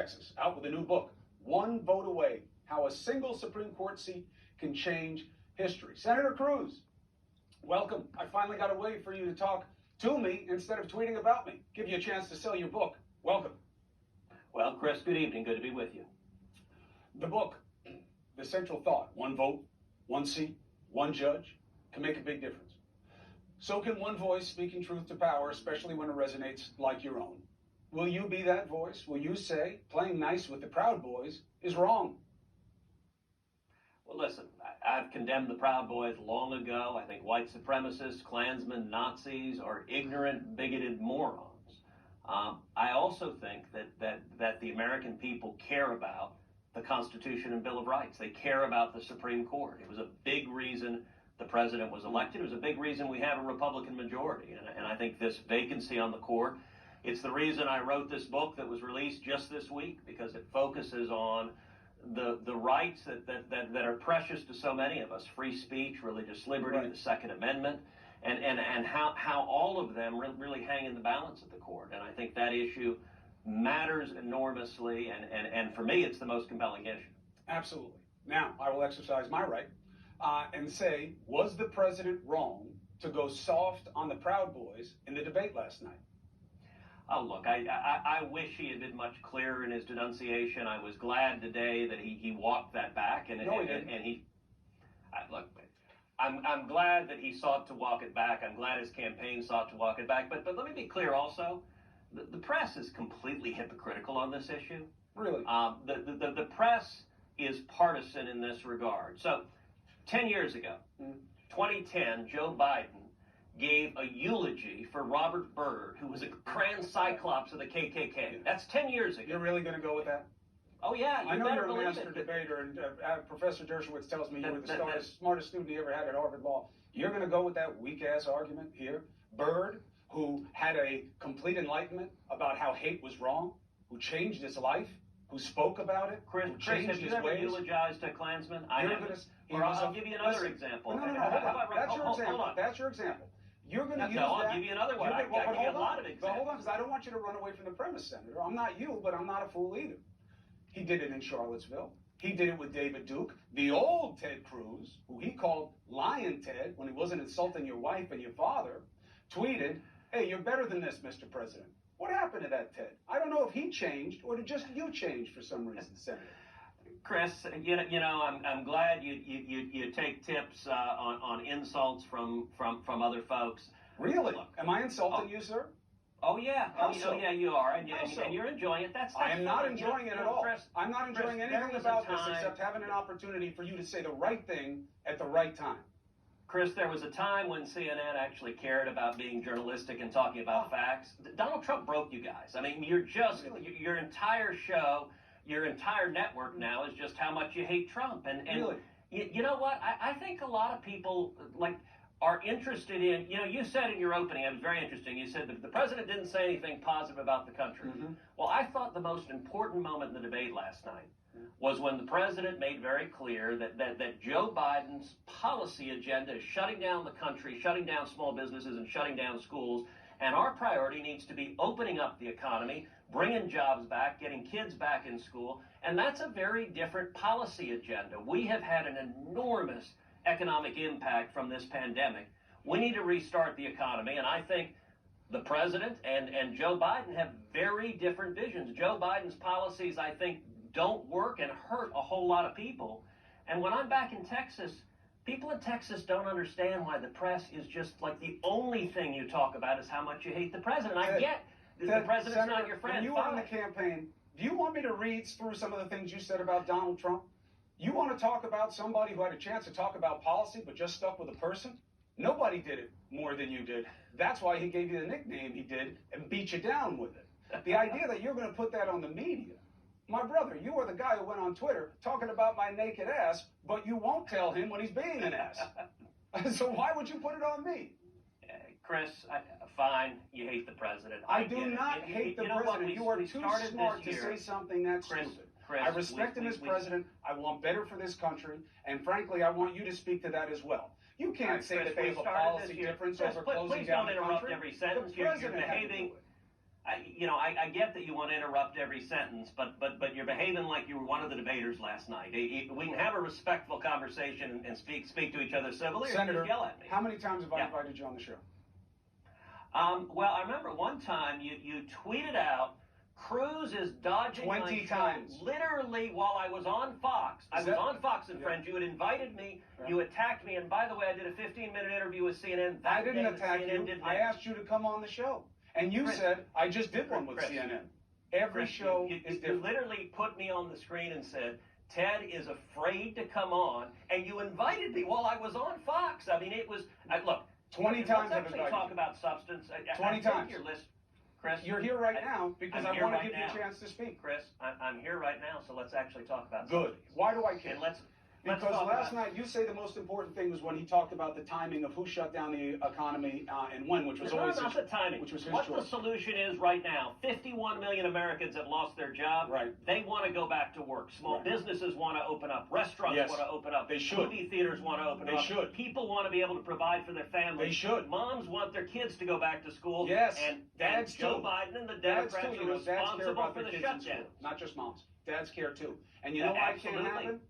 Texas, out with a new book, One Vote Away, How a Single Supreme Court Seat Can Change History. Senator Cruz, welcome. I finally got a way for you to talk to me instead of tweeting about me. Give you a chance to sell your book. Welcome. Well, Chris, good evening. Good to be with you. The book, the central thought, one vote, one seat, one judge, can make a big difference. So can one voice speaking truth to power, especially when it resonates like your own. Will you be that voice? Will you say playing nice with the Proud Boys is wrong? Well, listen, I've condemned the Proud Boys long ago. I think white supremacists, Klansmen, Nazis are ignorant, bigoted morons. I also think that the American people care about the Constitution and Bill of Rights. They care about the Supreme Court. It was a big reason the president was elected. It was a big reason we have a Republican majority. And I think this vacancy on the court, it's the reason I wrote this book that was released just this week, because it focuses on the rights that are precious to so many of us: free speech, religious liberty, right, the Second Amendment, and how all of them really hang in the balance at the court. And I think that issue matters enormously, and for me, it's the most compelling issue. Absolutely. Now, I will exercise my right and say, was the president wrong to go soft on the Proud Boys in the debate last night? Oh, look, I wish he had been much clearer in his denunciation. I was glad today that he walked that back. Look, I'm glad that he sought to walk it back. I'm glad his campaign sought to walk it back. But let me be clear also, the press is completely hypocritical on this issue. Really? The press is partisan in this regard. So 10 years ago, 2010, Joe Biden gave a eulogy for Robert Byrd, who was a grand cyclops of the KKK. That's 10 years ago. You're really going to go with that? Oh, yeah. I know you're a master debater, and Professor Dershowitz tells me you were the smartest student he ever had at Harvard Law. You're going to go with that weak-ass argument here? Byrd, who had a complete enlightenment about how hate was wrong, who changed his life, who spoke about it, Chris, who changed have you his ever ways. Eulogized a Klansman? I'll give you another example. No. That's your example. That's your example. You're going to use that. I'll give you another one. I'll give you a lot of examples. But hold on, because I don't want you to run away from the premise, Senator. I'm not you, but I'm not a fool either. He did it in Charlottesville. He did it with David Duke. The old Ted Cruz, who he called Lion Ted when he wasn't insulting your wife and your father, tweeted, "Hey, you're better than this, Mr. President." What happened to that Ted? I don't know if he changed or did just you change for some reason, Senator. Chris, I'm glad you take tips on insults from other folks. Really? Look, am I insulting you, sir? Oh yeah. Yeah, you are, and you're enjoying it. That's I am not enjoying it at all. Chris, I'm not enjoying anything about this except having an opportunity for you to say the right thing at the right time. Chris, there was a time when CNN actually cared about being journalistic and talking about facts. Donald Trump broke you guys. I mean, your entire show, your entire network now is just how much you hate Trump. And really? You know what? I think a lot of people are interested in, you said in your opening, it was very interesting, you said that the president didn't say anything positive about the country. Mm-hmm. Well, I thought the most important moment in the debate last night was when the president made very clear that Joe Biden's policy agenda is shutting down the country, shutting down small businesses, and shutting down schools. And our priority needs to be opening up the economy, bringing jobs back, getting kids back in school. And that's a very different policy agenda. We have had an enormous economic impact from this pandemic. We need to restart the economy. And I think the president and Joe Biden have very different visions. Joe Biden's policies, I think, don't work and hurt a whole lot of people. And when I'm back in Texas, people in Texas don't understand why the press is just like the only thing you talk about is how much you hate the president. I get the president's Senator, not your friend. When you were in the campaign, do you want me to read through some of the things you said about Donald Trump? You want to talk about somebody who had a chance to talk about policy but just stuck with a person? Nobody did it more than you did. That's why he gave you the nickname he did and beat you down with it. The idea that you're going to put that on the media. My brother, you are the guy who went on Twitter talking about my naked ass, but you won't tell him when he's being an ass. So why would you put it on me? Chris, fine, you hate the president. I do not hate the president. You are too smart to say something that's stupid. Chris, I respect him as president. I want better for this country. And frankly, I want you to speak to that as well. You can't say that they have a policy difference over closing down the country. Please don't interrupt every sentence. You're behaving. I get that you want to interrupt every sentence, but you're behaving like you were one of the debaters last night. We can have a respectful conversation and speak to each other civilly, Senator, or just yell at me. how many times have I invited you on the show? Well, I remember one time you tweeted out, Cruz is dodging 20 my times. show, literally while I was on Fox. I was on Fox and Friends. You had invited me. Yeah. You attacked me. And by the way, I did a 15-minute interview with CNN. I didn't attack you. I asked you to come on the show. And you said, I just did one with CNN. Every show is different. You literally put me on the screen and said, Ted is afraid to come on. And you invited me while I was on Fox. I mean, it was, look. 20 times I've Let's invited actually talk you. about substance. 20 times. Your list, Chris. You're here right now because I want to give you a chance to speak. Chris, I'm here right now, so let's actually talk about Good. substance. Why do I care? And let's Because talk last about, night you say the most important thing was when he talked about the timing of who shut down the economy and when, which was it's always not the timing. which was his what choice. the solution is right now, 51 million Americans have lost their job. Right. They want to go back to work. Small Right. businesses want to open up. Restaurants Yes. want to open up. They should. Movie theaters want to open They up. should. People want to be able to provide for their families. They should. Moms want their kids to go back to school. Yes. And Dads Joe too. Biden and the Dads Democrats too, you are know, dads care responsible about for their the kids in school, shutdown. not just moms. Dads care too. And you know why it can't Absolutely. happen?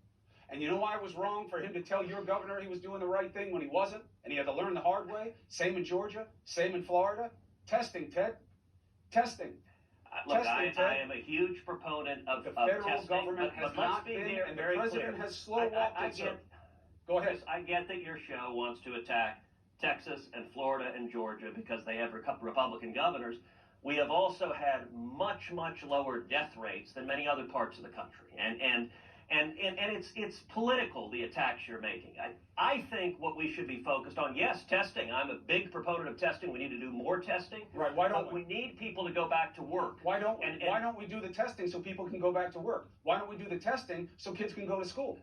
And you know why it was wrong for him to tell your governor he was doing the right thing when he wasn't? And he had to learn the hard way? Same in Georgia, same in Florida. Testing, Ted. Testing. Look, Testing, I am a huge proponent of The of federal testing, government has but let's not be been, very, and the very president clear. has slow walked it, sir. Go ahead. I get that your show wants to attack Texas and Florida and Georgia because they have Republican governors. We have also had much, much lower death rates than many other parts of the country. And it's political, the attacks you're making. I think what we should be focused on, yes, testing. I'm a big proponent of testing. We need to do more testing. Right, why don't but we need people to go back to work. Why don't we do the testing so people can go back to work? Why don't we do the testing so kids can go to school?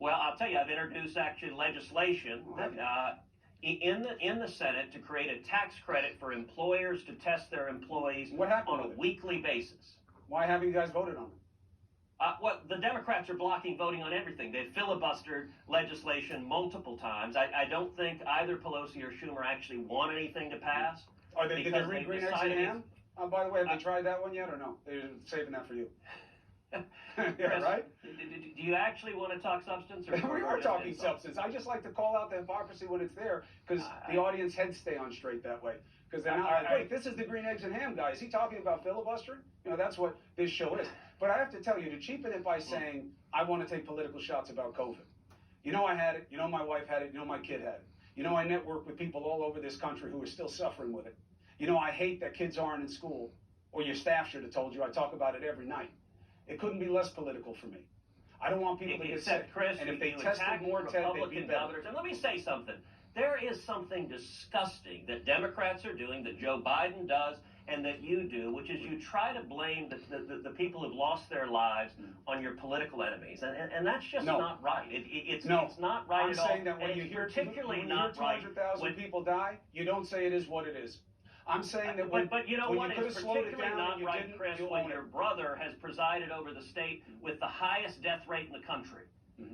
Well, I'll tell you, I've introduced actually legislation in the Senate to create a tax credit for employers to test their employees What happened on a with it? weekly basis. Why haven't you guys voted on it? The Democrats are blocking voting on everything. They've filibustered legislation multiple times. I don't think either Pelosi or Schumer actually want anything to pass. Did they read Green Eggs and Ham? By the way, have they tried that one yet or no? They're saving that for you. Yeah, Chris, right? Do you actually want to talk substance? Or We are talking substance. I just like to call out the hypocrisy when it's there because the audience heads stay on straight that way. Because they're not like, wait, this is the Green Eggs and Ham guy. Is he talking about filibustering? You know, that's what this show is. But I have to tell you, to cheapen it by saying, I want to take political shots about COVID. You know I had it. You know my wife had it. You know my kid had it. You know I network with people all over this country who are still suffering with it. You know I hate that kids aren't in school. Or your staff should have told you. I talk about it every night. It couldn't be less political for me. I don't want people to get sick. Chris, and if they you tested attack more, Ted, they'd be Republican better. governors. And let me say something. There is something disgusting that Democrats are doing, that Joe Biden does, and that you do, which is you try to blame the people who've lost their lives on your political enemies. And that's just not right. It's not right at all. I'm saying that when and you it's hear particularly not right 200,000 people die, you don't say it is what it is. I'm saying that but you know when what? you could It's have slowed it particularly down not and you right, didn't, Chris, you when own your it. brother has presided over the state with the highest death rate in the country.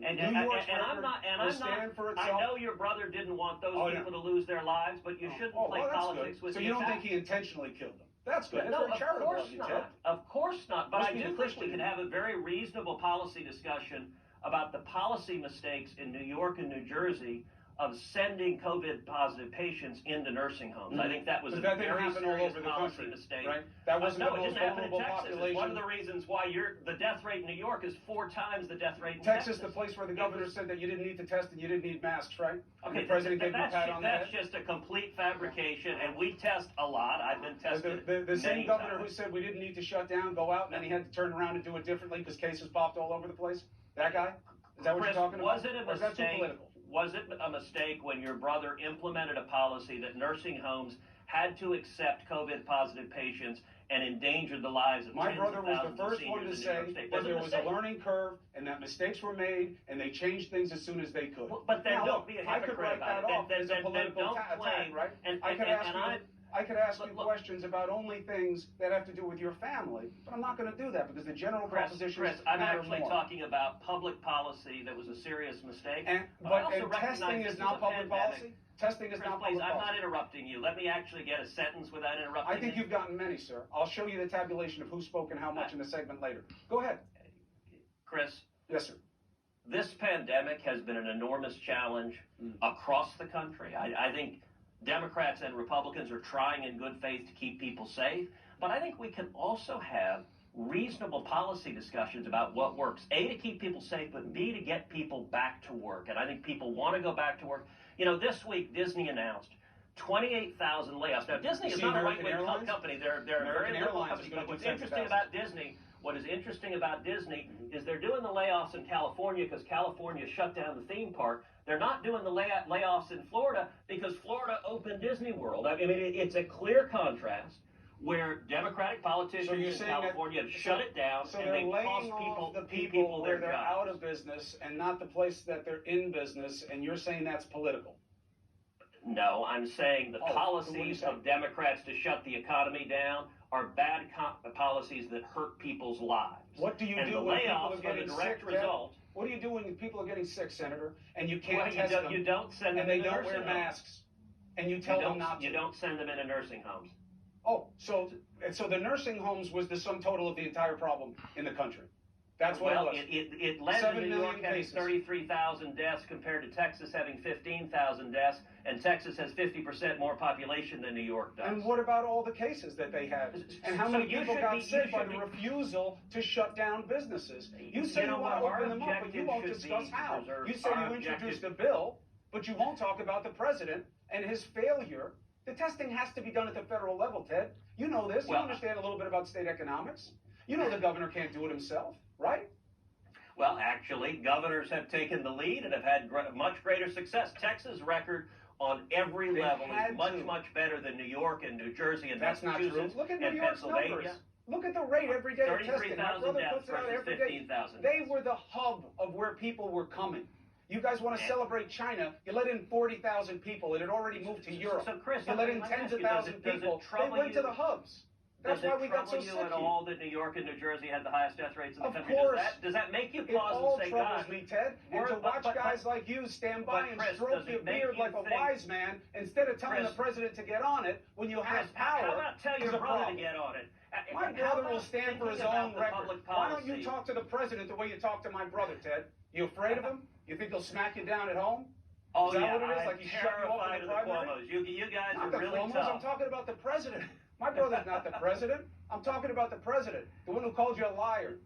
And New York's I'm not. I know your brother didn't want those people to lose their lives, but you shouldn't play politics with. So you don't think he intentionally killed them? That's good. That's No, very charitable of course of you, not. Ted. Of course not. But Must I be do the think we Christian can in have a very reasonable policy discussion about the policy mistakes in New York and New Jersey of sending COVID-positive patients into nursing homes. I think that was a But that didn't very happen all serious over the policy country, mistake. right? That wasn't no, the it most didn't happen in vulnerable Texas. population. It's one of the reasons why the death rate in New York is 4 times the death rate in Texas, the place where the governor said that you didn't need to test and you didn't need masks, right? Okay, the president gave him a pat on the head. That's just a complete fabrication, and we test a lot. I've been tested The same many governor times. who said we didn't need to shut down, go out, and then he had to turn around and do it differently because cases popped all over the place? That guy? Is that what Chris, you're talking about? was it a Or is that too mistake? political? Was it a mistake when your brother implemented a policy that nursing homes had to accept COVID-positive patients and endangered the lives of My tens brother of was thousands the of first one seniors to in New York say State? that there it was a learning curve and that mistakes were made and they changed things as soon as they could. But then now, don't look, be a I could hypocrite write about that it. off as a political don't attack, claim, right? And I could ask you. I could ask you questions about only things that have to do with your family, but I'm not going to do that because the general propositions Chris, I'm matter actually more. talking about public policy that was a serious mistake. And testing is not public policy. Testing is not public policy. I'm not interrupting you. Let me actually get a sentence without interrupting I think you've gotten many, sir. I'll show you the tabulation of who spoke and how much in a segment later. Go ahead. Chris. Yes, sir. This pandemic has been an enormous challenge across the country. I think Democrats and Republicans are trying in good faith to keep people safe, but I think we can also have reasonable policy discussions about what works. A, to keep people safe, but B, to get people back to work. And I think people want to go back to work. You know, this week Disney announced 28,000 layoffs. Now, Disney is not a right-wing company. They're a very liberal company. But what's interesting about Disney, is they're doing the layoffs in California because California shut down the theme park. They're not doing the layoffs in Florida because Florida opened Disney World. I mean, it's a clear contrast where Democratic politicians in California have shut it down, and they cost people their they're jobs. out of business and not the place that they're in business, and you're saying that's political. No, I'm saying the policies of Democrats to shut the economy down are bad policies that hurt people's lives. What do you do when people are getting sick? What do you do when people are getting sick, Senator, and you can't test them? You don't send them and they into don't wear masks, and you tell them not to. You don't send them into nursing homes. Oh, so the nursing homes was the sum total of the entire problem in the country. That's what it was. It led to New York having 33,000 deaths compared to Texas having 15,000 deaths, and Texas has 50% more population than New York does. And what about all the cases that they had? And how many people got sick by the refusal to shut down businesses? You say you want to open them up, but you won't discuss how. You say you introduced a bill, but you won't talk about the president and his failure. The testing has to be done at the federal level, Ted. You know this. You understand a little bit about state economics. You know the governor can't do it himself, right? Well, actually, governors have taken the lead and have had much greater success. Texas' record on every level is much better than New York and New Jersey and Massachusetts. That's not true. Look at New York's numbers. Look at the rate every day of testing. My brother puts it out every day. They were the hub of where people were coming. You guys want to celebrate China. You let in 40,000 people. It had already moved to Europe. So Chris, you let in tens of thousands of people. They went to the hubs. That's why we got so sick. Does it trouble you at all that New York and New Jersey had the highest death rates in the country? Of course. Does that make you pause and say, God? It all troubles me, Ted. And to watch guys like you stand by and stroke your beard like a wise man instead of telling the president to get on it when you have power. How about tell your brother to get on it? My brother will stand for his own record. Why don't you talk to the president the way you talk to my brother, Ted? You afraid of him? You think he'll smack you down at home? Oh, is that yeah, what it is? Like he's terrified of the Cuomos. You guys not are really Cuomos, tough. I'm talking about the president. My brother's not the president. I'm talking about the president. The one who called you a liar.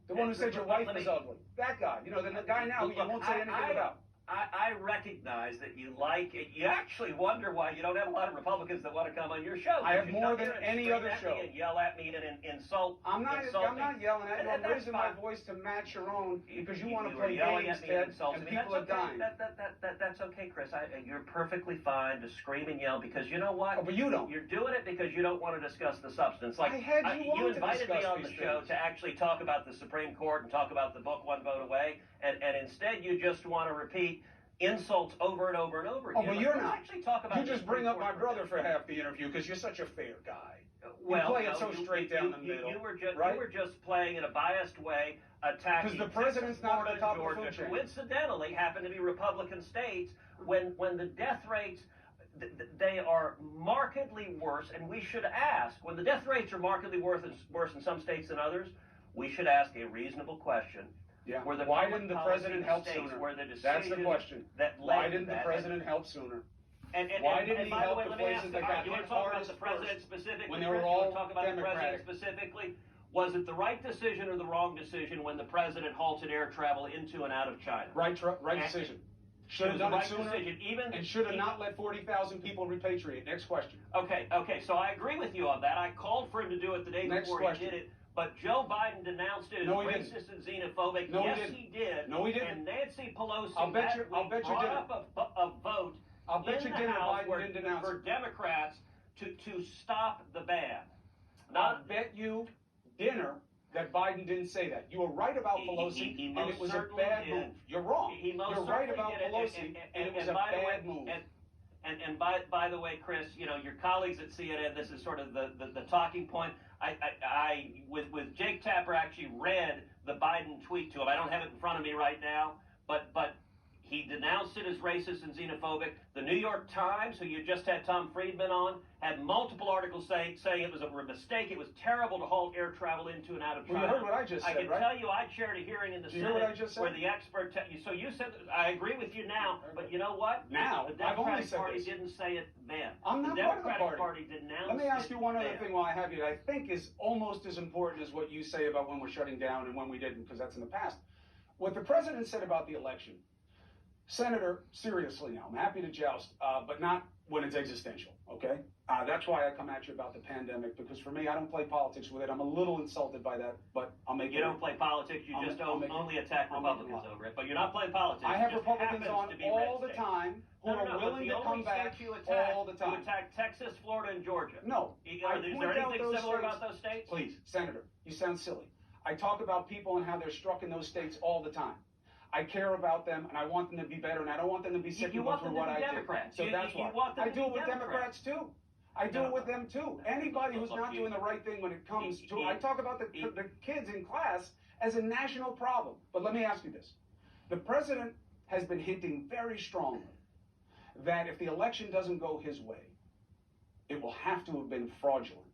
The one who said your wife was ugly. That guy. You know, the guy now who you won't say anything about. I recognize that you like it. You actually wonder why you don't have a lot of Republicans that want to come on your show. I have more than any other show. And yell at me and insult. I'm not yelling at you. I'm raising my voice to match your own because you want to play games, Ted, and people are dying. That's okay, Chris. You're perfectly fine to scream and yell because you know what? Oh, but you don't. You're doing it because you don't want to discuss the substance. Like you invited me on the show to actually talk about the Supreme Court and talk about the book One Vote Away, and instead you just want to repeat insults over and over and over again. Oh, but you're not. Actually talk about you just bring up my brother for half the interview because you're such a fair guy. Well, you play it so straight down the middle. You were just playing in a biased way, attacking because the president's not at the top Georgia, of the food chain. Coincidentally, happen to be Republican states when the death rates they are markedly worse, and we should ask when the death rates are markedly worse in some states than others. We should ask a reasonable question. Yeah. Why didn't the president help sooner? That's the question. Why didn't the president help sooner? Why didn't he help the places that got hit hardest when they were all Democratic? Specifically, was it the right decision or the wrong decision when the president halted air travel into and out of China? Right decision. Should have done it sooner, and should have not let 40,000 people repatriate. Next question. Okay, so I agree with you on that. I called for him to do it the day before he did it. But Joe Biden denounced it as racist and xenophobic. Yes, he did. No, he didn't. And Nancy Pelosi I'll bet you didn't. Brought up a vote in the House for Democrats to stop the ban. I'll bet you dinner that Biden didn't say that. You were right about Pelosi, and it was a bad move. You're wrong. You're right about Pelosi, and it was a bad move. And by the way, Chris, you know, your colleagues at CNN, this is sort of the talking point. I with Jake Tapper actually read the Biden tweet to him. I don't have it in front of me right now, but he denounced it as racist and xenophobic. The New York Times, who you just had Tom Friedman on, had multiple articles saying it was a mistake. It was terrible to halt air travel into and out of China. Well, you heard what I just said, I can right? tell you, I chaired a hearing in the Senate where the expert. So you said, I agree with you now, but you know what? Now, the I've only Democratic said Party this. didn't say it then. I'm not the part of the Democratic party. denounced. Let me ask you one other then. thing while I have you that I think is almost as important as what you say about when we're shutting down and when we didn't, because that's in the past. What the president said about the election, Senator, seriously now, I'm happy to joust, but not when it's existential, okay? That's why I come at you about the pandemic, because for me, I don't play politics with it. I'm a little insulted by that, but I'll make it. You don't play politics, you just only attack Republicans over it, but you're not playing politics. I have Republicans on all the time who are willing to come back all the time. You attack Texas, Florida, and Georgia. No. Is there anything similar about those states? Please, Senator, you sound silly. I talk about people and how they're struck in those states all the time. I care about them, and I want them to be better, and I don't want them to be sick and go through what I did. So that's why. I do it with Democrats, too. I do it with them, too. Anybody who's not doing the right thing when it comes to, I talk about the kids in class as a national problem. But let me ask you this. The president has been hinting very strongly that if the election doesn't go his way, it will have to have been fraudulent.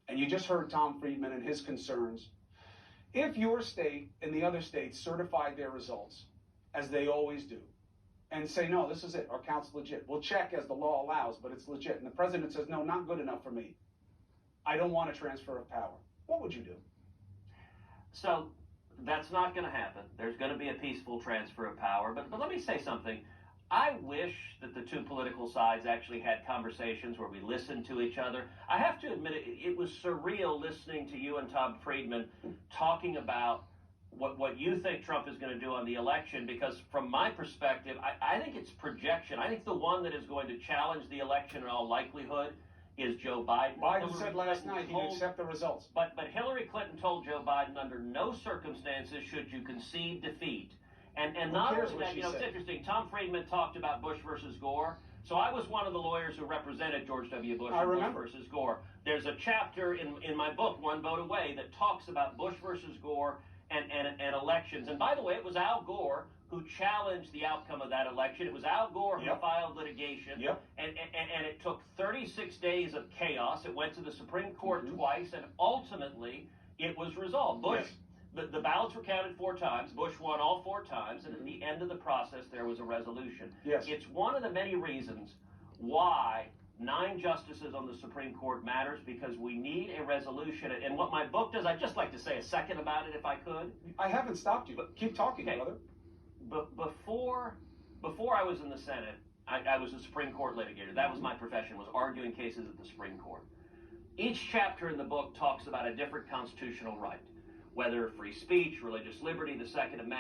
And you just heard Tom Friedman and his concerns. If your state and the other states certify their results, as they always do, and say, no, this is it, our count's legit, we'll check as the law allows, but it's legit, and the president says, no, not good enough for me, I don't want a transfer of power, what would you do? So that's not going to happen. There's going to be a peaceful transfer of power, but let me say something. I wish that the two political sides actually had conversations where we listened to each other. I have to admit, it was surreal listening to you and Tom Friedman talking about what you think Trump is going to do on the election, because from my perspective, I think it's projection. I think the one that is going to challenge the election in all likelihood is Joe Biden. Biden said last night he would accept the results. But Hillary Clinton told Joe Biden, under no circumstances should you concede defeat. And not only that, you know, it's interesting, Tom Friedman talked about Bush versus Gore. So I was one of the lawyers who represented George W. Bush and Bush versus Gore. There's a chapter in my book, One Vote Away, that talks about Bush versus Gore and elections. And by the way, it was Al Gore who challenged the outcome of that election. It was Al Gore who filed litigation. And it took 36 days of chaos. It went to the Supreme Court twice, and ultimately it was resolved. Bush. The ballots were counted 4 times. Bush won all 4 times, and at the end of the process, there was a resolution. It's one of the many reasons why 9 justices on the Supreme Court matters, because we need a resolution. And what my book does, I'd just like to say a second about it, if I could. I haven't stopped you, but keep talking, brother. But before I was in the Senate, I was a Supreme Court litigator. That was my profession, was arguing cases at the Supreme Court. Each chapter in the book talks about a different constitutional right, whether free speech, religious liberty, the Second Amendment.